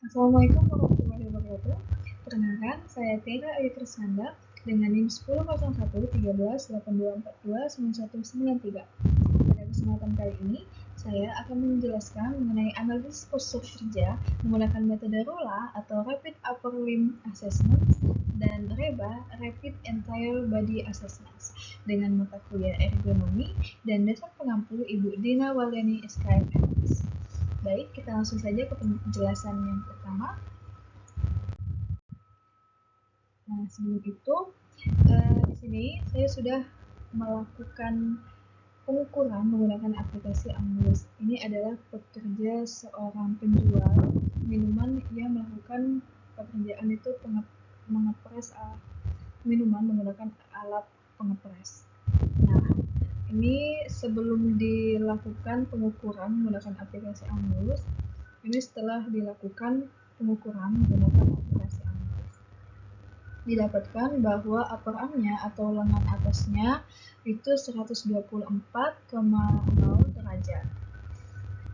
Assalamualaikum warahmatullahi wabarakatuh. Perkenalkan, saya Tera Ayu Krisnanda dengan NIM 10.1 1382429193. Pada kesempatan kali ini, saya akan menjelaskan mengenai analisis postur kerja menggunakan metode RULA atau Rapid Upper Limb Assessment dan REBA Rapid Entire Body Assessment dengan mata kuliah ergonomi dan dasar pengampu Ibu Dina Waliani SKM MS. Baik, kita langsung saja ke penjelasan yang pertama. Nah, sebelum itu, di sini saya sudah melakukan pengukuran menggunakan aplikasi Angus. Ini adalah pekerja seorang penjual minuman yang melakukan pekerjaan itu mengepres minuman menggunakan alat pengepres. Nah, ini sebelum dilakukan pengukuran menggunakan aplikasi Angus, ini setelah dilakukan pengukuran menggunakan aplikasi Angus, didapatkan bahwa upper arm-nya atau lengan atasnya itu 124,0 derajat.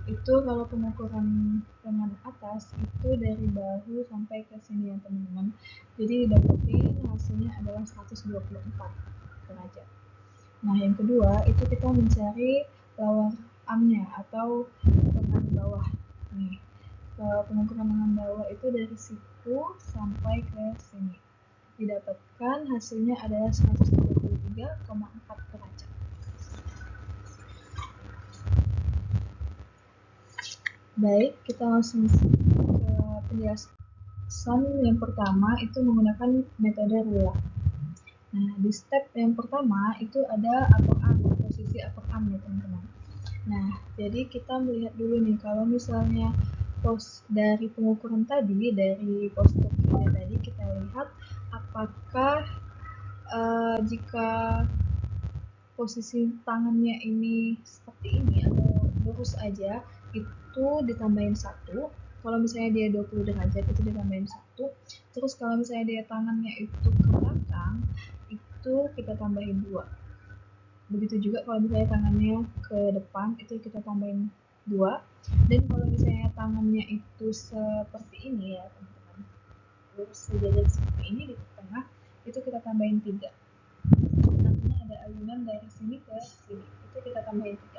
Itu kalau pengukuran lengan atas itu dari bahu sampai ke sini ya teman-teman. Jadi dapetin hasilnya adalah 124 derajat. Nah, yang kedua itu kita mencari lower arm-nya atau lengan bawah. Nih, pengukuran lengan bawah itu dari siku sampai ke sini. Didapatkan hasilnya adalah 133,4 derajat. Baik, kita langsung ke penjelasan yang pertama itu menggunakan metode RULA. Nah, di step yang pertama itu ada upper arm, posisi upper arm ya teman-teman. Nah, jadi kita melihat dulu nih kalau misalnya dari pengukuran tadi, dari postur kerja tadi kita lihat apakah jika posisi tangannya ini seperti ini atau lurus aja itu ditambahin 1. Kalau misalnya dia 20 derajat itu ditambahin 1. Terus kalau misalnya dia tangannya itu ke belakang itu kita tambahin 2. Begitu juga kalau misalnya tangannya ke depan itu kita tambahin 2. Dan kalau misalnya tangannya itu seperti ini ya teman-teman, lurus sejajar seperti ini di tengah itu kita tambahin 3. Nantinya ada ayunan dari sini ke sini itu kita tambahin 3.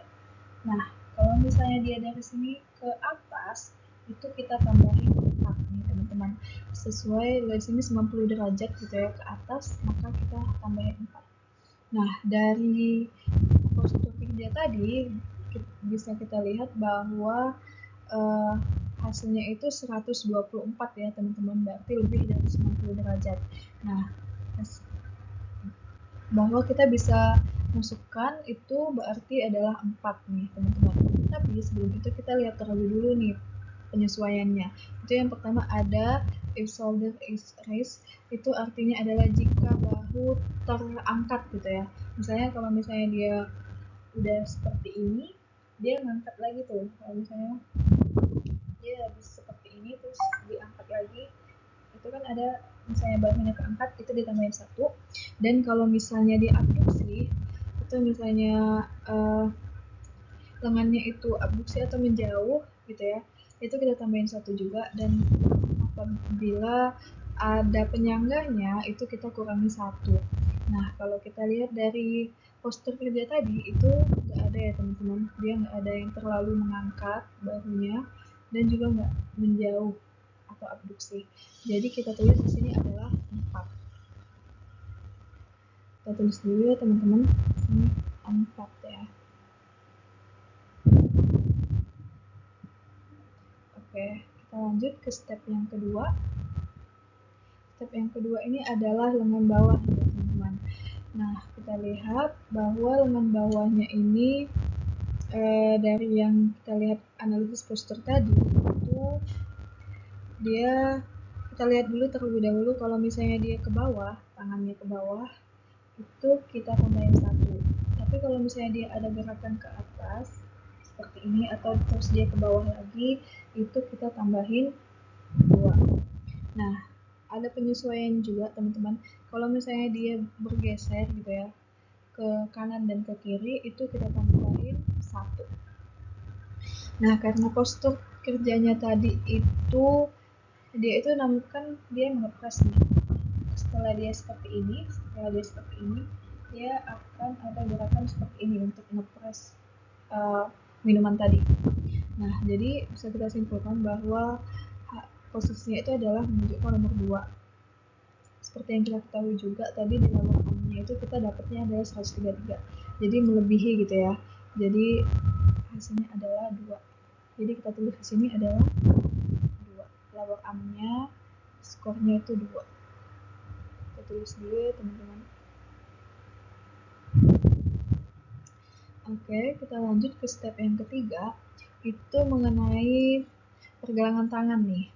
Nah, kalau misalnya dia dari sini ke atas itu kita tambahin 4 nih teman-teman. Sesuai dari sini 90 derajat gitu ya ke atas, maka kita tambahin 4. Nah, dari postur kerja tadi bisa kita lihat bahwa hasilnya itu 124 ya teman-teman, berarti lebih dari 90 derajat. Nah, bahwa kita bisa masukkan itu berarti adalah 4 nih teman-teman. Tapi sebelum itu kita lihat terlebih dulu nih penyesuaiannya. Itu yang pertama ada if shoulder is raised, itu artinya adalah jika bahu terangkat gitu ya. Misalnya kalau misalnya dia udah seperti ini, dia ngangkat lagi tuh. Kalau misalnya dia habis seperti ini terus diangkat lagi, itu kan ada misalnya bahunya keangkat itu ditambahin 1. Dan kalau misalnya diabduksi itu misalnya lengannya itu abduksi atau menjauh gitu ya, itu kita tambahin 1 juga. Dan apabila ada penyangganya itu kita kurangi 1. Nah, kalau kita lihat dari postur kerja tadi itu nggak ada ya teman-teman, dia nggak ada yang terlalu mengangkat bahunya dan juga nggak menjauh atau abduksi. Jadi kita tulis di sini adalah 4. Kita tulis dulu ya teman-teman, sini 4 ya. Oke, kita lanjut ke step yang kedua. Step yang kedua ini adalah lengan bawah ya teman-teman. Nah, kita lihat bahwa lengan bawahnya ini dari yang kita lihat analisis postur tadi itu dia, kita lihat dulu terlebih dahulu kalau misalnya dia ke bawah, tangannya ke bawah itu kita tambahin 1. Tapi kalau misalnya dia ada gerakan ke atas seperti ini atau terus dia ke bawah lagi itu kita tambahin 2. Nah, ada penyesuaian juga teman-teman. Kalau misalnya dia bergeser gitu ya ke kanan dan ke kiri itu kita tambahin 1. Nah, karena postur kerjanya tadi itu dia itu kan dia mengepres nih. Setelah dia seperti ini, dia akan ada gerakan seperti ini untuk ngepres minuman tadi. Nah, jadi bisa kita simpulkan bahwa posisinya itu adalah menunjukkan nomor 2. Seperti yang kita ketahui juga tadi di labor A-nya itu kita dapatnya adalah 133. Jadi melebihi gitu ya. Jadi hasilnya adalah 2. Jadi kita tulis di sini adalah 2. Labor A-nya skornya itu 2. Kita tulis dulu ya teman-teman. Oke, kita lanjut ke step yang ketiga. Itu mengenai pergelangan tangan nih.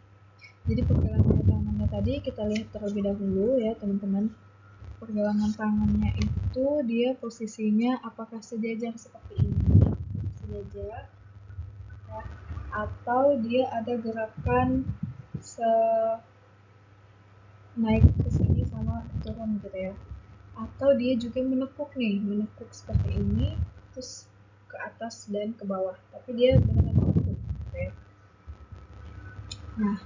Jadi pergelangan tangannya tadi kita lihat terlebih dahulu ya teman-teman. Pergelangan tangannya itu dia posisinya apakah sejajar seperti ini, sejajar ya, atau dia ada gerakan naik ke sini sama turun gitu ya, atau dia juga menekuk nih, menekuk seperti ini terus ke atas dan ke bawah, tapi dia benar-benar menekuk gitu ya. Nah,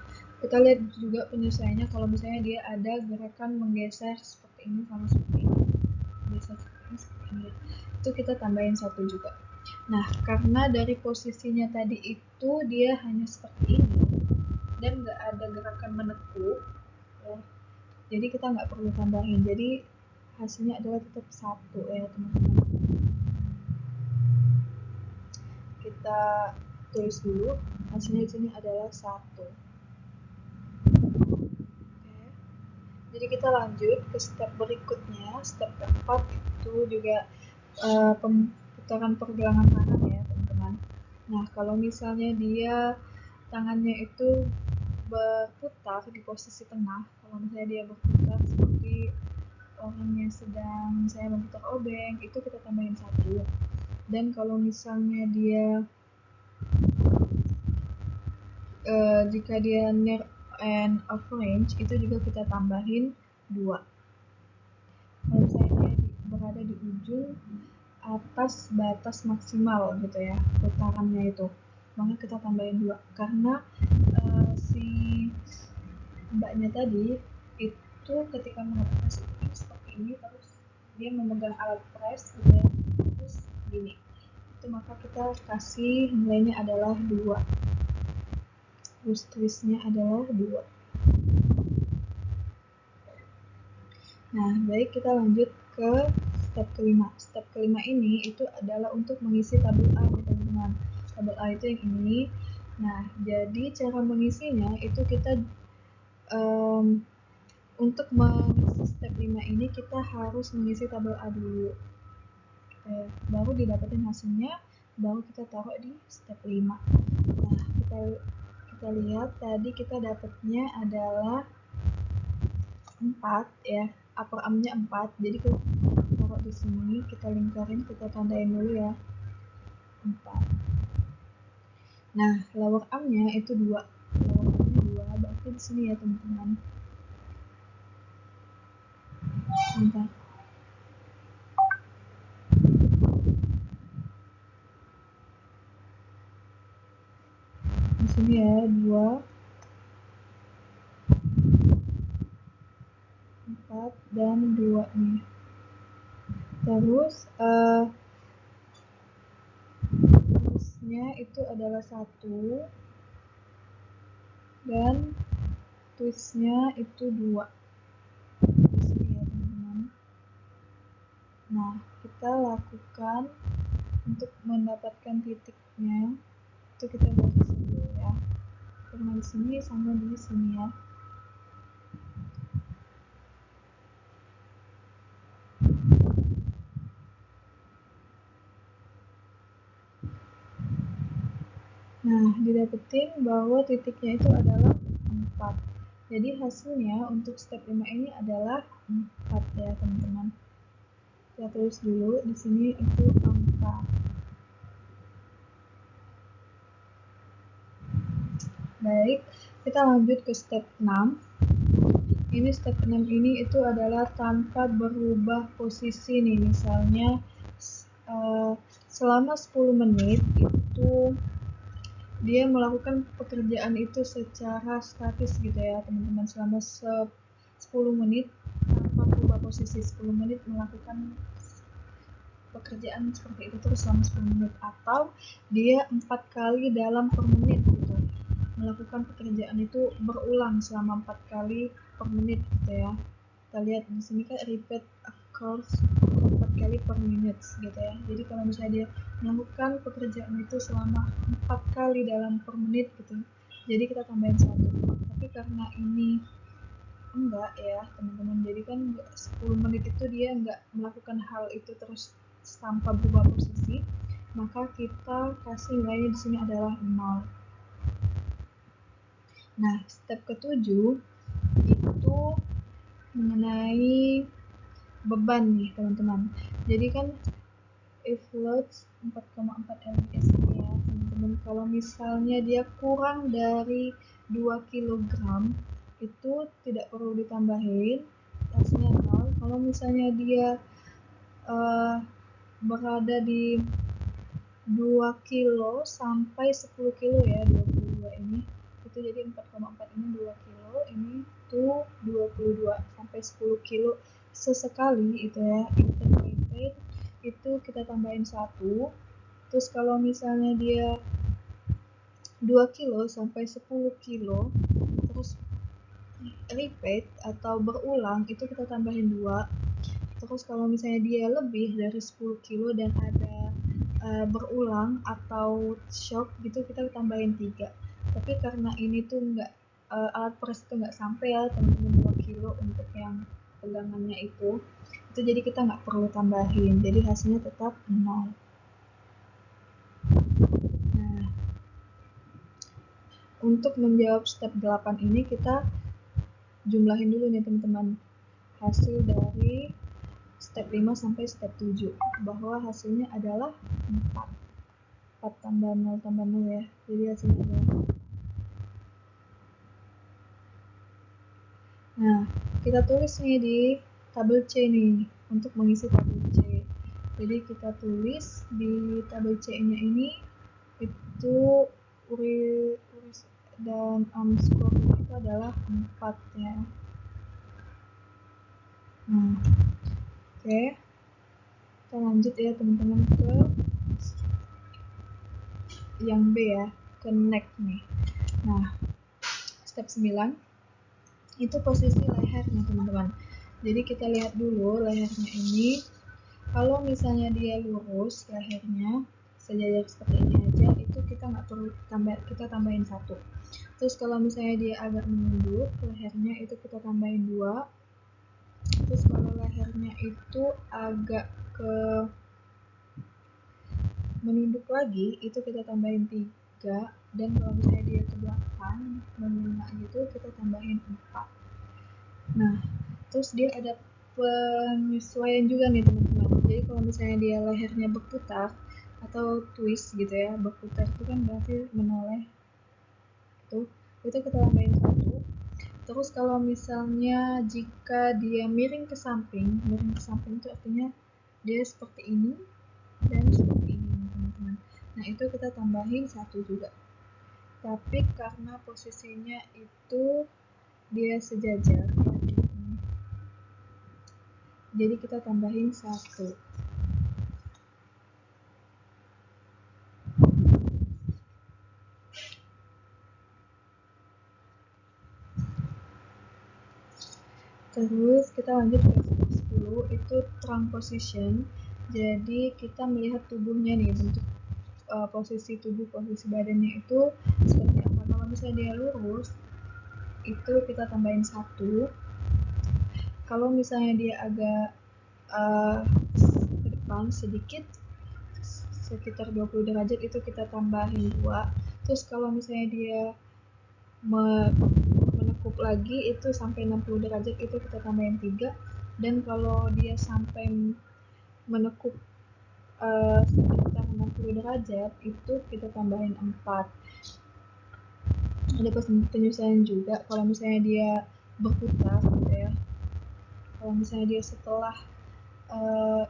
kita lihat juga penyesuaiannya kalau misalnya dia ada gerakan menggeser seperti ini sama seperti ini, geser seperti ini, itu kita tambahin 1 juga. Nah, karena dari posisinya tadi itu dia hanya seperti ini dan nggak ada gerakan menekuk ya, jadi kita nggak perlu tambahin, jadi hasilnya adalah tetap 1 ya teman-teman. Kita tulis dulu hasilnya di sini adalah 1. Jadi kita lanjut ke step berikutnya, step keempat itu juga pemutaran pergelangan tangan ya teman-teman. Nah, kalau misalnya dia tangannya itu berputar di posisi tengah, kalau misalnya dia berputar seperti orang yang sedang misalnya memutar obeng, itu kita tambahin 1. Dan kalau misalnya dia jika dia near and of range, itu juga kita tambahin 2. Kalau misalnya dia berada di ujung atas batas maksimal gitu ya putarannya itu, maka kita tambahin 2 karena si mbaknya tadi itu ketika mengepres itu seperti ini, terus dia memegang alat press gitu ya, terus gini, itu maka kita kasih nilainya adalah 2, terus twistnya adalah 2. Nah, baik, kita lanjut ke step kelima. Step kelima ini itu adalah untuk mengisi tabel A ya teman-teman. Tabel A itu yang ini. Nah, jadi cara mengisinya itu kita untuk mengisi step 5 ini kita harus mengisi tabel A dulu. Baru didapetin hasilnya, baru kita taruh di step 5. Nah, kita lihat tadi kita dapatnya adalah 4 ya. Upper arm-nya 4, jadi kita taruh di sini, kita lingkarin, kita tandain dulu ya, 4. Nah, lower arm-nya itu 2, lower arm-nya 2, berarti di sini ya teman-teman. Bentar. Di sini ya, 2, 4, dan 2 nih. Terus terusnya itu adalah 1 dan twistnya itu 2 di sini ya teman-teman. Nah, kita lakukan untuk mendapatkan titiknya itu kita garis dulu ya, karena di sini sama di sini ya. Nah, didapetin bahwa titiknya itu adalah 4. Jadi hasilnya untuk step 5 ini adalah 4 ya teman-teman. Kita tulis dulu di sini itu angka. Baik, kita lanjut ke step 6. Ini step 6 ini itu adalah tanpa berubah posisi nih. Misalnya selama 10 menit itu dia melakukan pekerjaan itu secara statis gitu ya teman-teman, selama 10 menit tanpa berubah posisi. 10 menit melakukan pekerjaan seperti itu terus selama 10 menit, atau dia 4 kali dalam per menit gitu, melakukan pekerjaan itu berulang selama 4 kali per menit gitu ya. Kita lihat di sini kan repeat occurs 4 kali per menit gitu ya. Jadi kalau misalnya dia melakukan pekerjaan itu selama 4 kali dalam per menit gitu, jadi kita tambahin 1. Tapi karena ini enggak ya teman-teman, jadi kan 10 menit itu dia enggak melakukan hal itu terus tanpa berubah posisi, maka kita kasih nilainya di sini adalah 0. Nah, step ketujuh itu mengenai beban nih teman-teman. Jadi kan if loads 4,4 lbs ini ya teman-teman, kalau misalnya dia kurang dari 2 kg itu tidak perlu ditambahin, tasnya 0. Kalau misalnya dia berada di 2 kilo sampai 10 kilo ya, 22 ini itu, jadi 4,4 ini 2 kilo, ini tuh 22 sampai 10 kilo sesekali itu ya, intermittent itu kita tambahin 1. Terus kalau misalnya dia 2 kilo sampai 10 kilo terus repeat atau berulang itu kita tambahin 2. Terus kalau misalnya dia lebih dari 10 kilo dan ada berulang atau shock gitu, kita tambahin 3. Tapi karena ini tuh nggak alat press itu nggak sampai ya teman-teman 2 kilo untuk yang pegangannya itu jadi kita nggak perlu tambahin, jadi hasilnya tetap 0. Nah, untuk menjawab step 8 ini kita jumlahin dulu nih teman-teman hasil dari step 5 sampai step 7, bahwa hasilnya adalah 4. 4 tambah 0 tambah 0 ya, jadi hasilnya adalah. Nah, kita tulis nih di tabel C nih untuk mengisi tabel C. Jadi kita tulis di tabel C-nya ini itu uri dan skornya itu adalah 4 ya. Nah, oke. Kita lanjut ya teman-teman ke yang B ya, ke neck nih. Nah, step 9 itu posisi lehernya teman-teman. Jadi kita lihat dulu lehernya ini, kalau misalnya dia lurus lehernya sejajar seperti ini aja, itu kita nggak perlu kita tambahin 1. Terus kalau misalnya dia agak menunduk lehernya itu kita tambahin 2. Terus kalau lehernya itu agak ke menunduk lagi itu kita tambahin 3. Dan kalau misalnya dia ke belakang menengah gitu kita tambahin 4. Nah, terus dia ada penyesuaian juga nih teman-teman. Jadi kalau misalnya dia lehernya berputar atau twist gitu ya, berputar itu kan berarti menoleh tuh, itu kita tambahin 1. Terus kalau misalnya jika dia miring ke samping itu artinya dia seperti ini dan seperti ini teman-teman. Nah, itu kita tambahin 1 juga. Tapi karena posisinya itu dia sejajar ya, jadi kita tambahin 1. Terus kita lanjut ke step 10, itu trunk position. Jadi kita melihat tubuhnya nih, bentuk posisi tubuh, posisi badannya itu seperti apa. Kalau misalnya dia lurus itu kita tambahin 1. Kalau misalnya dia agak ke depan sedikit sekitar 20 derajat itu kita tambahin 2. Terus kalau misalnya dia menekuk lagi itu sampai 60 derajat itu kita tambahin 3. Dan kalau dia sampai menekuk sekitar 60 derajat itu kita tambahin 4. Ada penyesuaian juga kalau misalnya dia berputar gitu ya. Kalau misalnya dia setelah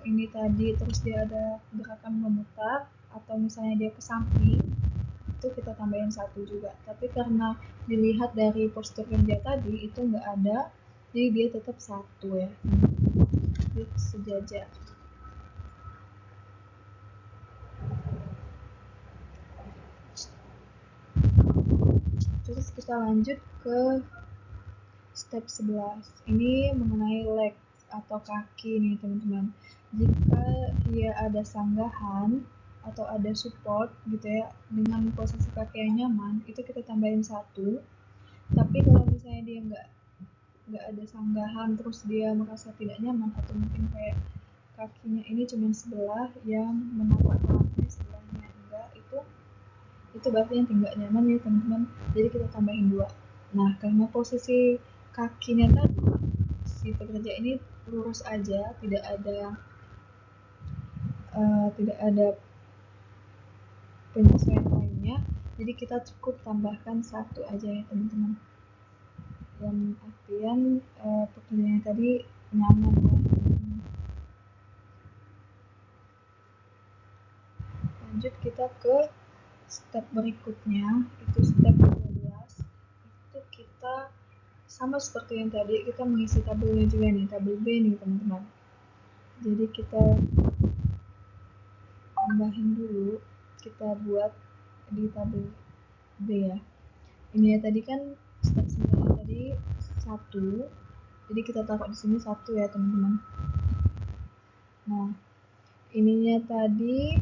ini tadi terus dia ada gerakan memutar atau misalnya dia ke samping itu kita tambahin 1 juga. Tapi karena dilihat dari postur kerja tadi itu nggak ada, jadi dia tetap 1 ya. Jadi sejajar. Terus kita lanjut ke step 11. Ini mengenai leg atau kaki nih teman-teman. Jika dia ada sanggahan atau ada support gitu ya, dengan posisi kaki yang nyaman, itu kita tambahin 1. Tapi kalau misalnya dia nggak ada sanggahan, terus dia merasa tidak nyaman, atau mungkin kayak kakinya ini cuma sebelah yang menapak lantai, sebelahnya enggak, itu berarti yang tidak nyaman ya teman-teman. Jadi kita tambahin 2. Nah, karena posisi kakinya tadi si pekerja ini lurus aja, tidak ada penyesuaian lainnya, jadi kita cukup tambahkan 1 aja ya teman-teman. Dan artian pekerjaannya tadi nyaman ya teman-teman. Lanjut kita ke step berikutnya, itu step 12. Itu kita sama seperti yang tadi, kita mengisi tabelnya juga nih, tabel B nih teman-teman. Jadi kita tambahin dulu, kita buat di tabel B ya. Ini ya tadi kan step 9 tadi 1, jadi kita taruh di sini 1 ya teman-teman. Nah, ininya tadi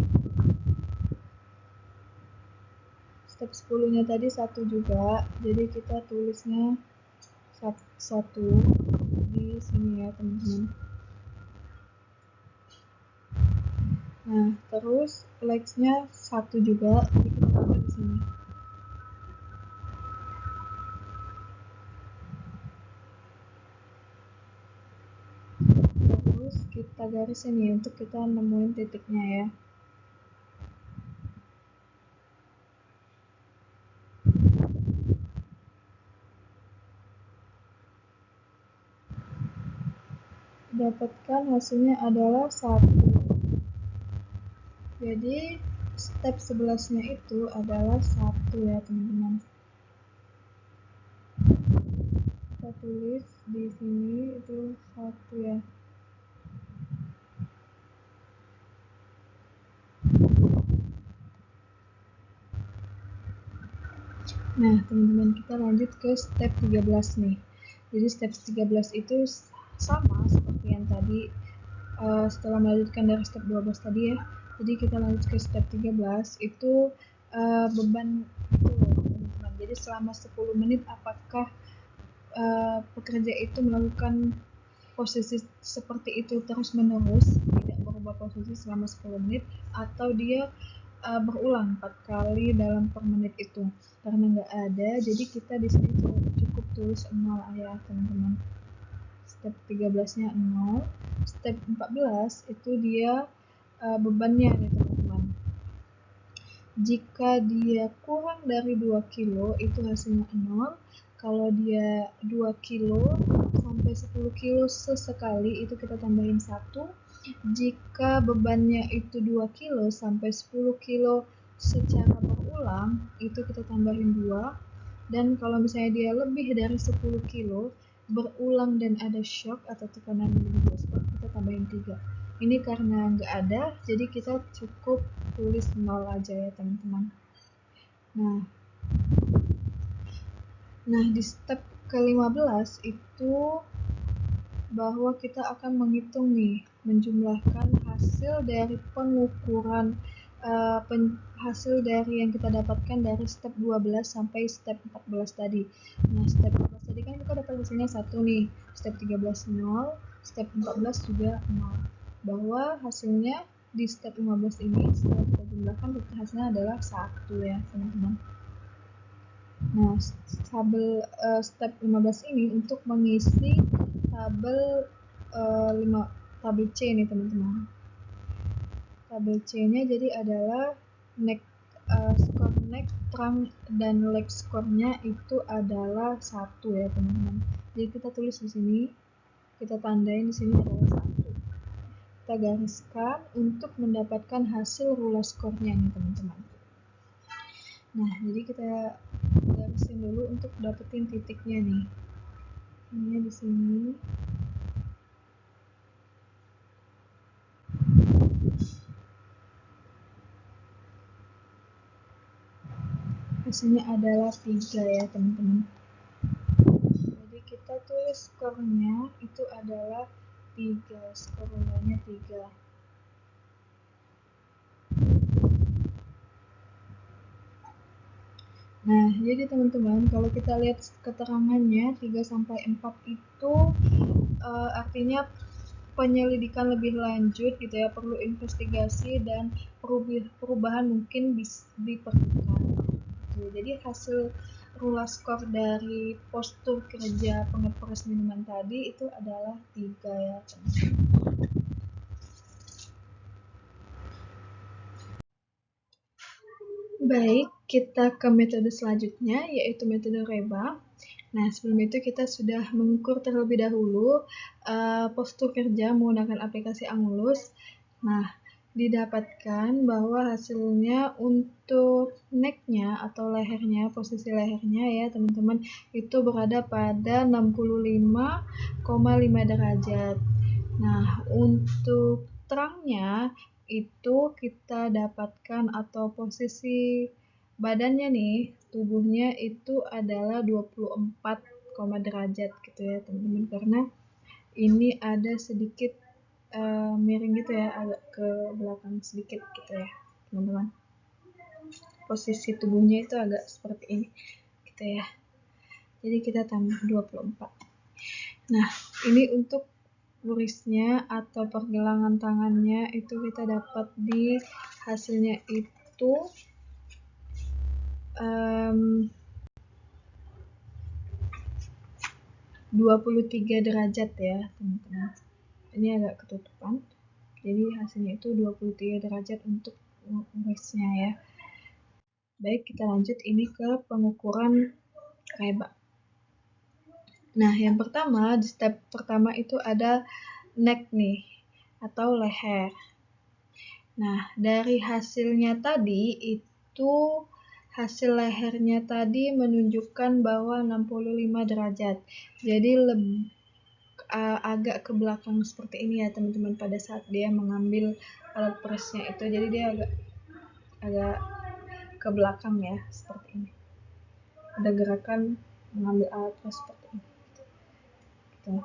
step 10-nya tadi 1 juga, jadi kita tulisnya 1 di sini ya teman-teman. Nah, terus legs-nya 1 juga, jadi kita taruh di sini. Terus kita garis ini untuk kita nemuin titiknya ya. Dapatkan hasilnya adalah 1. Jadi step 11-nya itu adalah 1 ya teman-teman. Kita tulis di sini itu 1 ya. Nah teman-teman, kita lanjut ke step 13 nih. Jadi step 13 itu sama seperti yang tadi, setelah melanjutkan dari step 12 tadi ya. Jadi kita lanjut ke step 13 itu beban itu teman-teman. Jadi selama 10 menit apakah pekerja itu melakukan posisi seperti itu terus menerus, tidak berubah posisi selama 10 menit, atau dia berulang 4 kali dalam per menit itu. Karena nggak ada, jadi kita di sini cukup tulis 0 ya teman-teman. Step 13-nya 0. Step 14 itu dia bebannya nih teman-teman. Jika dia kurang dari 2 kilo itu hasilnya 0. Kalau dia 2 kilo sampai 10 kilo sesekali itu kita tambahin 1. Jika bebannya itu 2 kilo sampai 10 kilo secara berulang itu kita tambahin 2. Dan kalau misalnya dia lebih dari 10 kilo berulang dan ada shock atau tekanan lebih cepat, kita tambahin 3. Ini karena nggak ada, jadi kita cukup tulis 0 aja ya teman-teman. Nah di step ke-15 itu bahwa kita akan menghitung nih, menjumlahkan hasil dari pengukuran hasil dari yang kita dapatkan dari step 12 sampai step 14 tadi. Nah step 14 tadi kan kita dapat hasilnya 1 nih, step 13 0, step 14 juga 0. Bahwa hasilnya di step 15 ini setelah kita jumlahkan hasilnya adalah 1 ya teman-teman. Nah tabel step 15 ini untuk mengisi tabel tabel C nih teman-teman. Tabel C-nya jadi adalah skor neck, trunk, dan leg skornya itu adalah 1 ya teman-teman. Jadi kita tulis di sini, kita tandain di sini adalah 1. Kita gariskan untuk mendapatkan hasil rulas skornya nih teman-teman. Nah, jadi kita garisin dulu untuk dapetin titiknya nih. Ini di sini. Hasilnya adalah 3 ya teman-teman. Jadi kita tulis skornya itu adalah 3, skor rulanya 3. Nah, jadi teman-teman, kalau kita lihat keterangannya 3 sampai 4 itu artinya penyelidikan lebih lanjut gitu ya, perlu investigasi dan perubahan mungkin diperlukan. Gitu. Jadi hasil rula skor dari postur kerja pengepres minuman tadi itu adalah 3 ya teman-teman. Baik, kita ke metode selanjutnya, yaitu metode Reba. Nah, sebelum itu kita sudah mengukur terlebih dahulu postur kerja menggunakan aplikasi Angulus. Nah, didapatkan bahwa hasilnya untuk necknya atau lehernya, posisi lehernya ya teman-teman, itu berada pada 65,5 derajat. Nah, untuk terangnya itu kita dapatkan atau posisi badannya nih, tubuhnya itu adalah 24, derajat gitu ya teman-teman, karena ini ada sedikit miring gitu ya, agak ke belakang sedikit gitu ya teman-teman. Posisi tubuhnya itu agak seperti ini gitu ya. Jadi kita tambah 24. Nah, ini untuk burisnya atau pergelangan tangannya itu kita dapat di hasilnya itu 23 derajat ya teman-teman. Ini agak ketutupan, jadi hasilnya itu 23 derajat untuk burisnya ya. Baik, kita lanjut ini ke pengukuran Reba. Nah, yang pertama, di step pertama itu ada neck nih, atau leher. Nah, dari hasilnya tadi itu hasil lehernya tadi menunjukkan bahwa 65 derajat. Jadi agak ke belakang seperti ini ya teman-teman pada saat dia mengambil alat presnya itu. Jadi dia agak ke belakang ya seperti ini. Ada gerakan mengambil alat pres seperti ini. Gitu.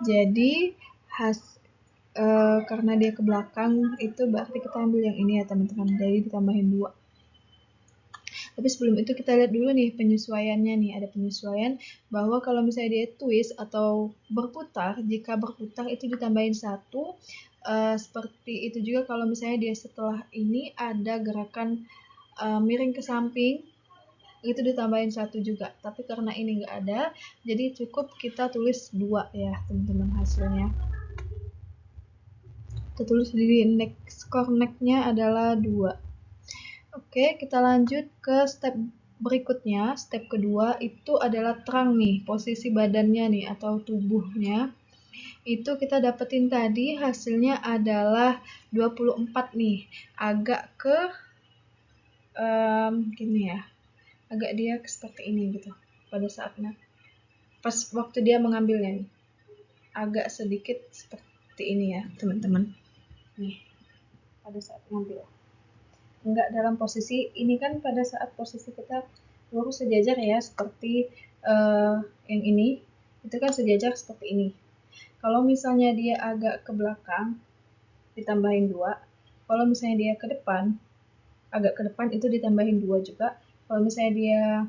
Jadi karena dia ke belakang itu berarti kita ambil yang ini ya teman-teman, jadi ditambahin 2. Tapi sebelum itu kita lihat dulu nih penyesuaiannya nih, ada penyesuaian bahwa kalau misalnya dia twist atau berputar, jika berputar itu ditambahin 1. Seperti itu juga kalau misalnya dia setelah ini ada gerakan miring ke samping, itu ditambahin 1 juga. Tapi karena ini nggak ada, jadi cukup kita tulis 2 ya teman-teman hasilnya. Kita tulis di neck, skor necknya adalah 2. Oke, kita lanjut ke step berikutnya. Step kedua itu adalah terang nih, posisi badannya nih atau tubuhnya. Itu kita dapetin tadi hasilnya adalah 24 nih. Agak ke gini ya. Agak dia seperti ini gitu pada saatnya. Pas waktu dia mengambilnya nih. Agak sedikit seperti ini ya, teman-teman. Nih, pada saat ngambil. Enggak dalam posisi ini kan, pada saat posisi kita lurus sejajar ya seperti yang ini, itu kan sejajar seperti ini. Kalau misalnya dia agak ke belakang ditambahin 2, kalau misalnya dia ke depan, agak ke depan itu ditambahin 2 juga. Kalau misalnya dia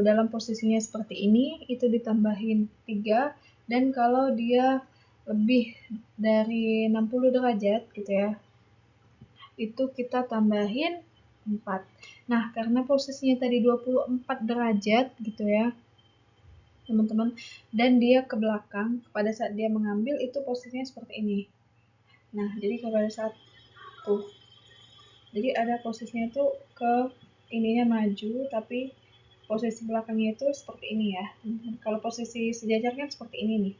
dalam posisinya seperti ini itu ditambahin 3, dan kalau dia lebih dari 60 derajat gitu ya, itu kita tambahin 4. Nah, karena posisinya tadi 24 derajat gitu ya, teman-teman, dan dia ke belakang, pada saat dia mengambil itu posisinya seperti ini. Nah, jadi pada saat tuh, jadi ada posisinya itu ke ininya maju, tapi posisi belakangnya itu seperti ini ya. Kalau posisi sejajar kan seperti ini nih,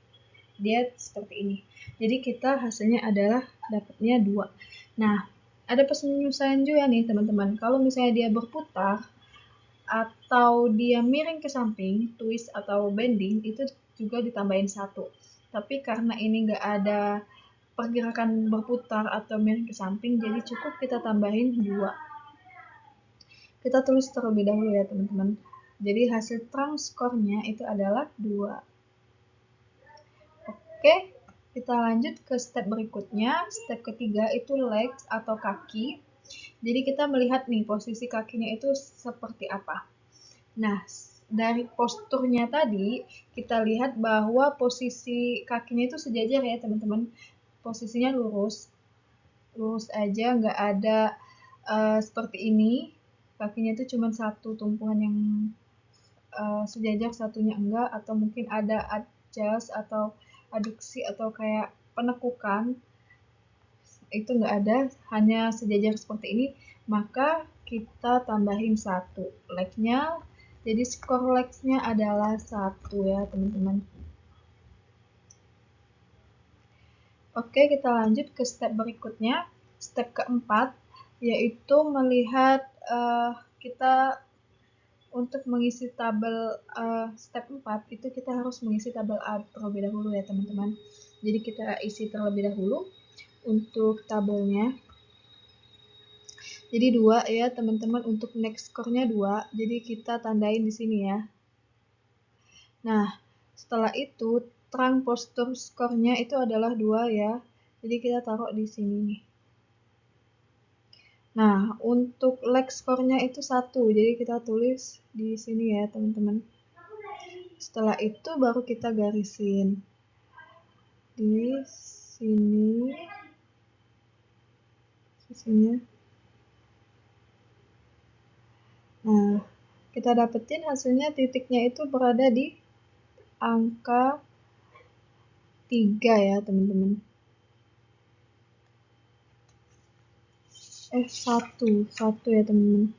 dia seperti ini. Jadi kita hasilnya adalah dapatnya 2. Nah, ada penyesuaian juga nih teman-teman. Kalau misalnya dia berputar atau dia miring ke samping, twist atau bending, itu juga ditambahin 1. Tapi karena ini nggak ada pergerakan berputar atau miring ke samping, jadi cukup kita tambahin 2. Kita tulis terlebih dahulu ya teman-teman. Jadi hasil terang skornya itu adalah 2. Oke, kita lanjut ke step berikutnya. Step ketiga itu legs atau kaki. Jadi kita melihat nih posisi kakinya itu seperti apa. Nah, dari posturnya tadi kita lihat bahwa posisi kakinya itu sejajar ya teman-teman. Posisinya lurus, lurus aja, nggak ada seperti ini. Kakinya itu cuma satu tumpuan yang sejajar, satunya enggak, atau mungkin ada adjust atau aduksi atau kayak penekukan, itu enggak ada, hanya sejajar seperti ini. Maka kita tambahin 1 leg-nya, jadi skor legs-nya adalah 1 ya teman-teman. Oke, kita lanjut ke step berikutnya. Step keempat yaitu melihat kita untuk mengisi tabel step 4 itu kita harus mengisi tabel A terlebih dahulu ya teman-teman. Jadi kita isi terlebih dahulu untuk tabelnya. Jadi 2 ya teman-teman, untuk next score-nya 2. Jadi kita tandain di sini ya. Nah, setelah itu terang postur skornya itu adalah 2 ya. Jadi kita taruh di sini. Nah, untuk leg skornya itu 1. Jadi kita tulis di sini ya teman-teman. Setelah itu baru kita garisin di sini sisinya. Nah, kita dapetin hasilnya titiknya itu berada di angka 3 ya teman-teman. 1 ya teman-teman.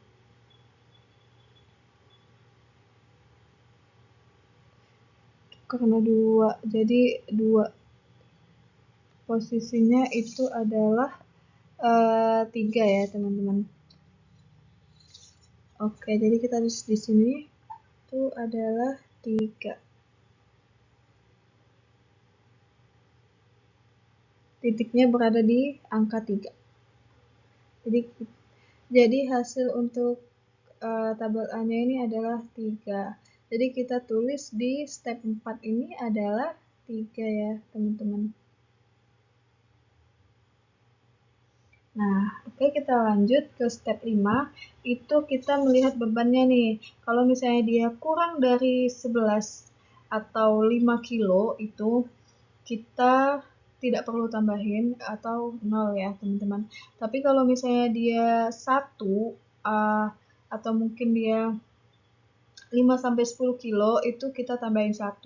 Karena 2, jadi 2 posisinya itu adalah 3 ya teman-teman. Oke, jadi kita tulis di sini itu adalah 3. Titiknya berada di angka 3. Jadi hasil untuk tabel A-nya ini adalah 3. Jadi kita tulis di step 4 ini adalah 3 ya teman-teman. Nah, oke, kita lanjut ke step 5. Itu kita melihat bebannya nih. Kalau misalnya dia kurang dari 11 atau 5 kilo itu kita tidak perlu tambahin atau 0 ya teman-teman. Tapi kalau misalnya dia 1 atau mungkin dia 5-10 kilo itu kita tambahin 1.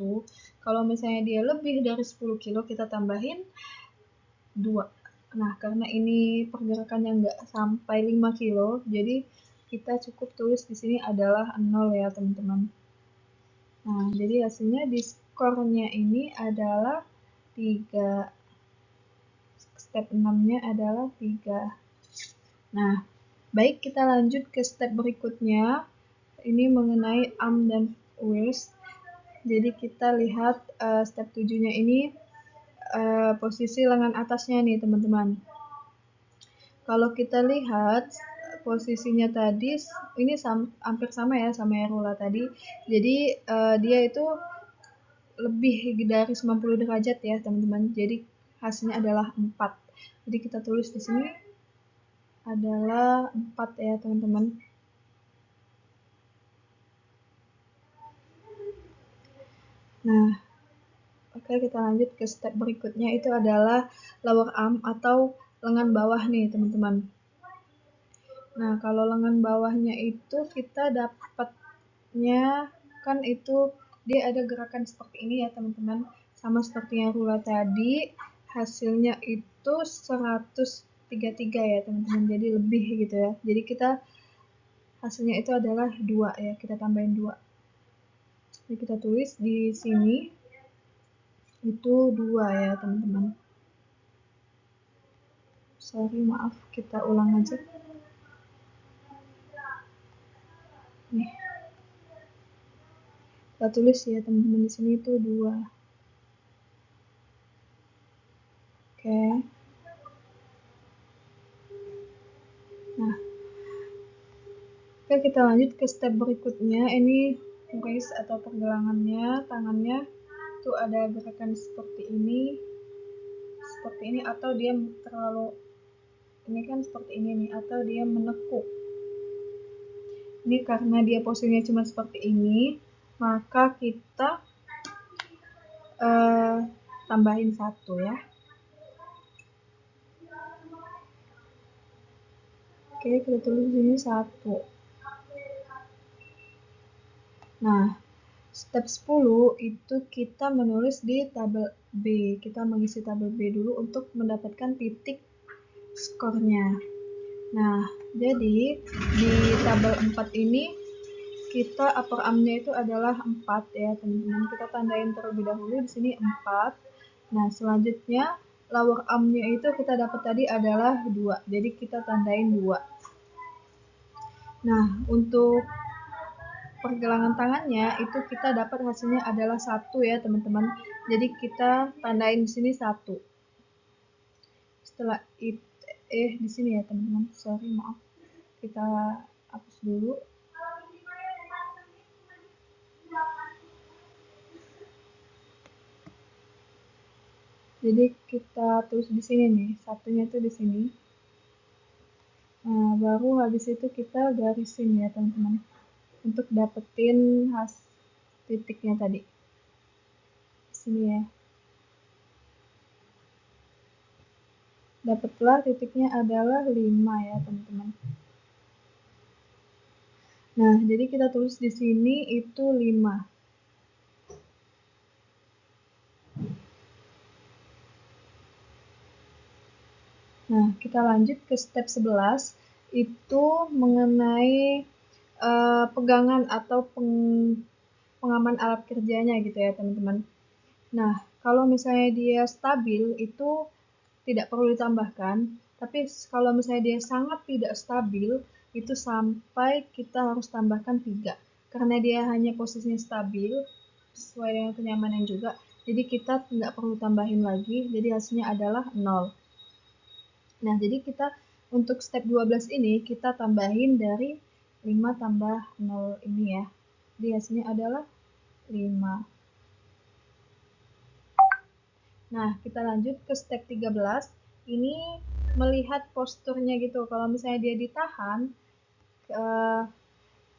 Kalau misalnya dia lebih dari 10 kilo kita tambahin 2. Nah, karena ini pergerakannya nggak sampai 5 kilo, jadi kita cukup tulis di sini adalah 0 ya teman-teman. Nah, jadi hasilnya di skornya ini adalah 3. Step 6-nya adalah 3. Nah, baik, kita lanjut ke step berikutnya. Ini mengenai arm dan waist. Jadi kita lihat step 7-nya ini posisi lengan atasnya nih teman-teman. Kalau kita lihat posisinya tadi ini hampir sama ya sama Rula tadi. Jadi dia itu lebih dari 90 derajat ya teman-teman. Jadi hasilnya adalah 4. Jadi kita tulis di sini adalah 4 ya teman-teman. Nah, oke, kita lanjut ke step berikutnya, itu adalah lower arm atau lengan bawah nih teman-teman. Nah, kalau lengan bawahnya itu kita dapatnya kan itu dia ada gerakan seperti ini ya teman-teman, sama seperti yang Rula tadi, hasilnya itu 133 ya teman-teman, jadi lebih gitu ya. Jadi kita hasilnya itu adalah 2 ya, kita tambahin 2. Jadi kita tulis di sini itu 2 ya teman-teman. sorry maaf, kita ulang aja. Nih, kita tulis ya teman-teman, di sini itu 2. Oke. Nah, oke, kita lanjut ke step berikutnya. Ini raise atau pergelangannya, tangannya tuh ada gerakan seperti ini, atau dia terlalu, ini kan seperti ini nih, atau dia menekuk. Ini karena dia posisinya cuma seperti ini, maka kita tambahin 1 ya. Oke, kita tulis di sini 1. Nah, step 10 itu kita menulis di tabel B. Kita mengisi tabel B dulu untuk mendapatkan titik skornya. Nah, jadi di tabel 4 ini kita upper arm-nya itu adalah 4 ya, teman-teman. Kita tandain terlebih dahulu di sini 4. Nah, selanjutnya lower arm-nya itu kita dapat tadi adalah 2. Jadi kita tandain 2. Nah, untuk pergelangan tangannya itu kita dapat hasilnya adalah 1 ya, teman-teman. Jadi kita tandain di sini 1. Setelah itu di sini ya, teman-teman. Sorry, maaf. Kita hapus dulu. Jadi kita tulis di sini nih, 1-nya tuh di sini. Nah, baru habis itu kita garisin ya, teman-teman, untuk dapetin titiknya tadi. Di sini ya. Dapatlah titiknya adalah 5 ya, teman-teman. Nah, jadi kita tulis di sini itu 5. Nah, kita lanjut ke step 11, itu mengenai pegangan atau pengaman alat kerjanya gitu ya, teman-teman. Nah, kalau misalnya dia stabil itu tidak perlu ditambahkan, tapi kalau misalnya dia sangat tidak stabil itu sampai kita harus tambahkan 3. Karena dia hanya posisinya stabil sesuai dengan kenyamanan juga, jadi kita nggak perlu tambahin lagi, jadi hasilnya adalah 0. Nah, jadi kita untuk step 12 ini kita tambahin dari 5 tambah 0 ini ya. Jadi hasilnya adalah 5. Nah, kita lanjut ke step 13. Ini melihat posturnya gitu. Kalau misalnya dia ditahan,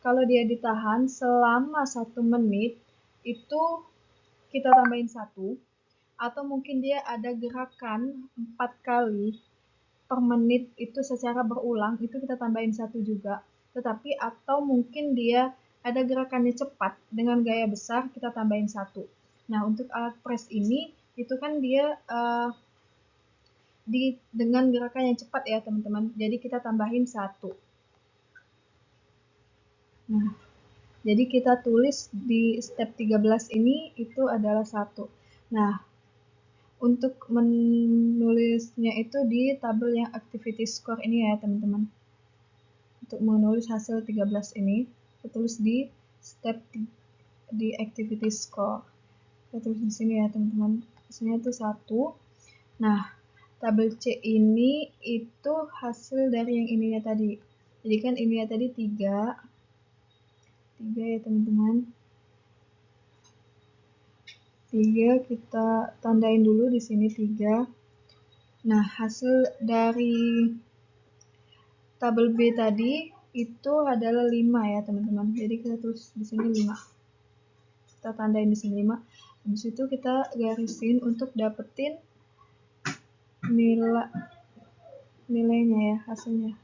kalau dia ditahan selama 1 menit, itu kita tambahin 1. Atau mungkin dia ada gerakan 4 kali per menit itu secara berulang, itu kita tambahin 1 juga. Tetapi atau mungkin dia ada gerakannya cepat dengan gaya besar, kita tambahin 1. Nah, untuk alat press ini itu kan dia dengan gerakan yang cepat ya, teman-teman. Jadi kita tambahin 1. Nah, jadi kita tulis di step 13 ini itu adalah 1. Nah, untuk menulisnya itu di tabel yang activity score ini ya, teman-teman. Untuk menulis hasil 13 ini, kita tulis di step di activity score. Kita tulis di sini ya, teman-teman. Hasilnya itu 1. Nah, tabel C ini itu hasil dari yang ininya tadi. Jadi kan ininya tadi 3. 3 ya, teman-teman. 3 kita tandain dulu di sini 3. Nah, hasil dari tabel B tadi itu adalah 5 ya, teman-teman. Jadi kita tulis di sini 5. Kita tandain di sini 5. Habis itu kita garisin untuk dapetin nilainya ya, hasilnya.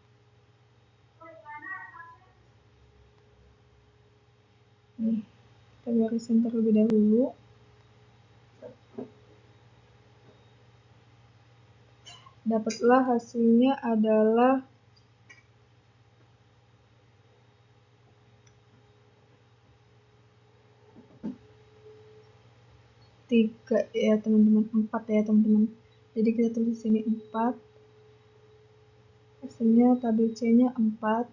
Nih, kita garisin terlebih dahulu. Dapatlah hasilnya adalah 3 ya, teman-teman. 4 ya, teman-teman. Jadi kita tulis di sini 4. hasilnya tabel C-nya 4.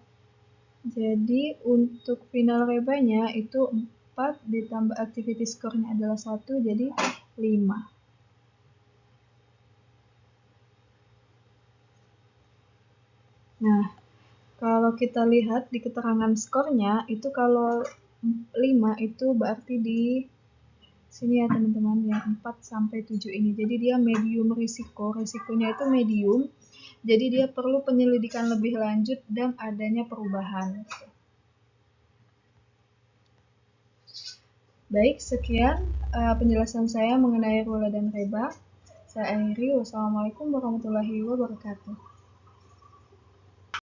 Jadi untuk final rebanya itu 4 ditambah activity score-nya adalah 1, jadi 5. Nah, kalau kita lihat di keterangan skornya, itu kalau 5 itu berarti di sini ya teman-teman, yang 4 sampai 7 ini. Jadi dia medium risiko, risikonya itu medium. Jadi dia perlu penyelidikan lebih lanjut dan adanya perubahan. Baik, sekian penjelasan saya mengenai rula dan reba. Saya akhiri. Wassalamualaikum warahmatullahi wabarakatuh.